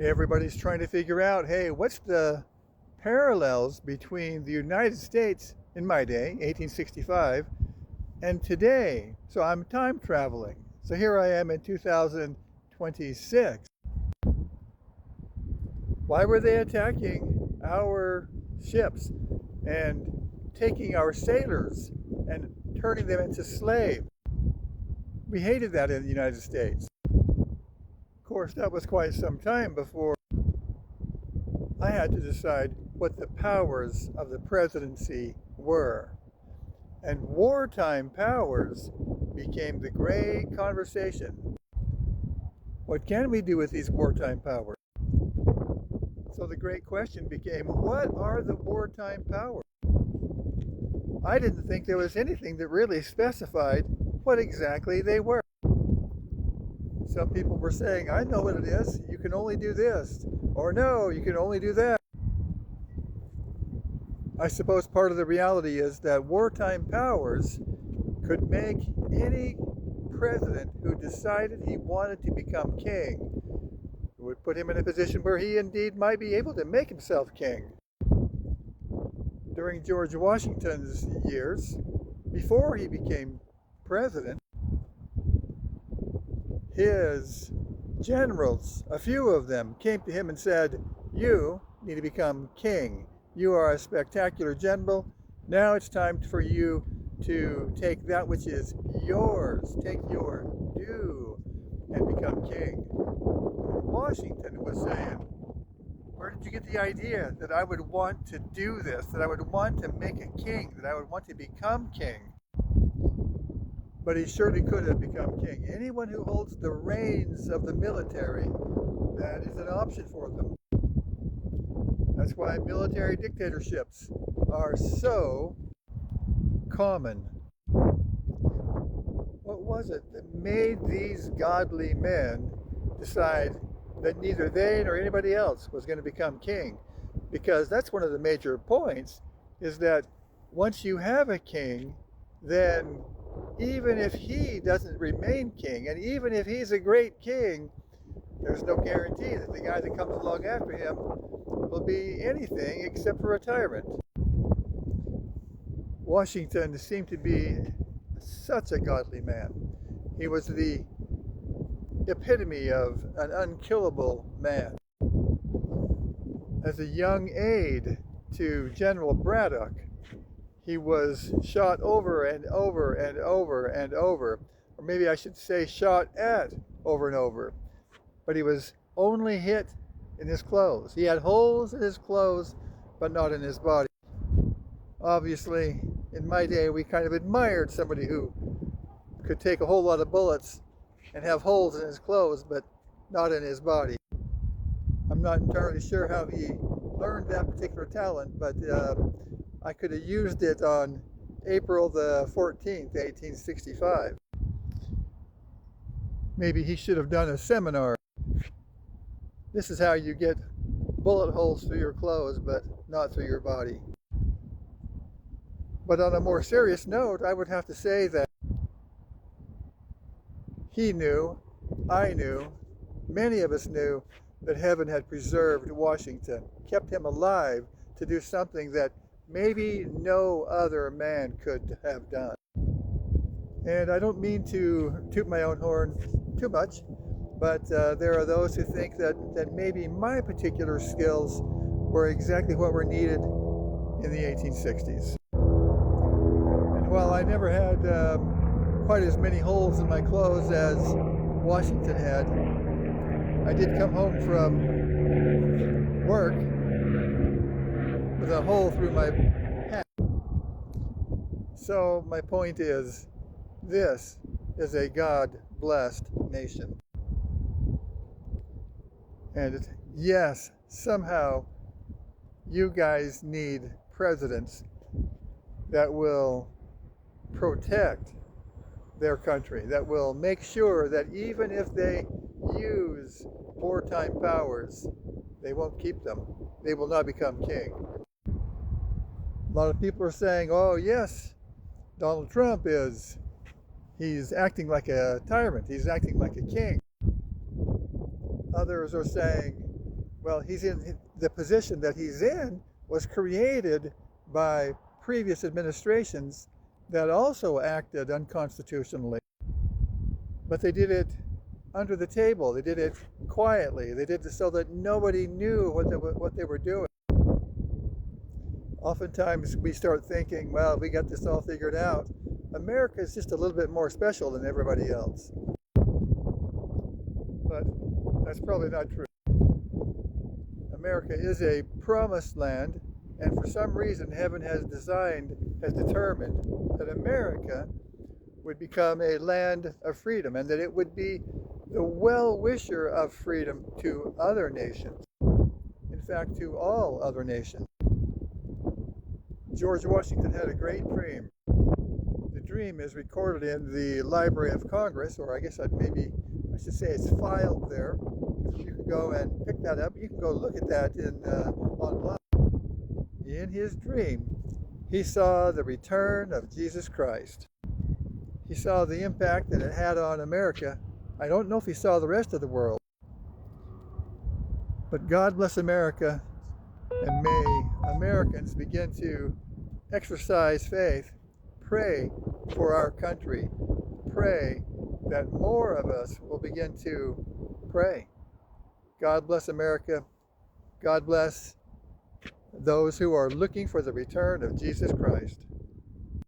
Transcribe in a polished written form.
Everybody's trying to figure out, hey, what's the parallels between the United States in my day, 1865, and today? So I'm time traveling. So here I am in 2026. Why were they attacking our ships and taking our sailors and turning them into slaves? We hated that in the United States. Of course, that was quite some time before I had to decide what the powers of the presidency were. And wartime powers became the great conversation. What can we do with these wartime powers? So the great question became, what are the wartime powers? I didn't think there was anything that really specified what exactly they were. Some people were saying, I know what it is, you can only do this, or no, you can only do that. I suppose part of the reality is that wartime powers could make any president who decided he wanted to become king, would put him in a position where he indeed might be able to make himself king. During George Washington's years, before he became president, his generals, a few of them, came to him and said, you need to become king. You are a spectacular general. Now it's time for you to take that which is yours, take your due, and become king. Washington was saying, where did you get the idea that I would want to do this, that I would want to make a king, that I would want to become king? But he surely could have become king. Anyone who holds the reins of the military, that is an option for them. That's why military dictatorships are so common. What was it that made these godly men decide that neither they nor anybody else was going to become king? Because that's one of the major points, is that once you have a king, then even if he doesn't remain king, and even if he's a great king, there's no guarantee that the guy that comes along after him will be anything except for a tyrant. Washington seemed to be such a godly man. He was the epitome of an unkillable man. As a young aide to General Braddock, he was shot over and over and over and over, or maybe I should say shot at over and over. But he was only hit in his clothes. He had holes in his clothes, but not in his body. Obviously, in my day, we kind of admired somebody who could take a whole lot of bullets and have holes in his clothes, but not in his body. I'm not entirely sure how he learned that particular talent, but I could have used it on April the 14th, 1865. Maybe he should have done a seminar. This is how you get bullet holes through your clothes, but not through your body. But on a more serious note, I would have to say that he knew, I knew, many of us knew that heaven had preserved Washington, kept him alive to do something that maybe no other man could have done. And I don't mean to toot my own horn too much, but there are those who think that maybe my particular skills were exactly what were needed in the 1860s. And while I never had quite as many holes in my clothes as Washington had, I did come home from work with a hole through my hat. So my point is, this is a God-blessed nation. And yes, somehow you guys need presidents that will protect their country, that will make sure that even if they use wartime powers, they won't keep them. They will not become king. A lot of people are saying, oh yes, Donald Trump he's acting like a tyrant, he's acting like a king. Others are saying, Well, he's in the position that he's in was created by previous administrations that also acted unconstitutionally. But they did it under the table. They did it quietly. They did it so that nobody knew what they were doing. Oftentimes we start thinking, well, we got this all figured out. America is just a little bit more special than everybody else. But that's probably not true. America is a promised land, and for some reason heaven has determined that America would become a land of freedom, and that it would be the well-wisher of freedom to other nations. In fact, to all other nations. George Washington had a great dream. The dream is recorded in the Library of Congress, or I guess I should say it's filed there. You can go and pick that up. You can go look at that online. In his dream, he saw the return of Jesus Christ. He saw the impact that it had on America. I don't know if he saw the rest of the world. But God bless America, and may Americans begin to exercise faith, pray for our country, pray that more of us will begin to pray. God bless America. God bless those who are looking for the return of Jesus Christ.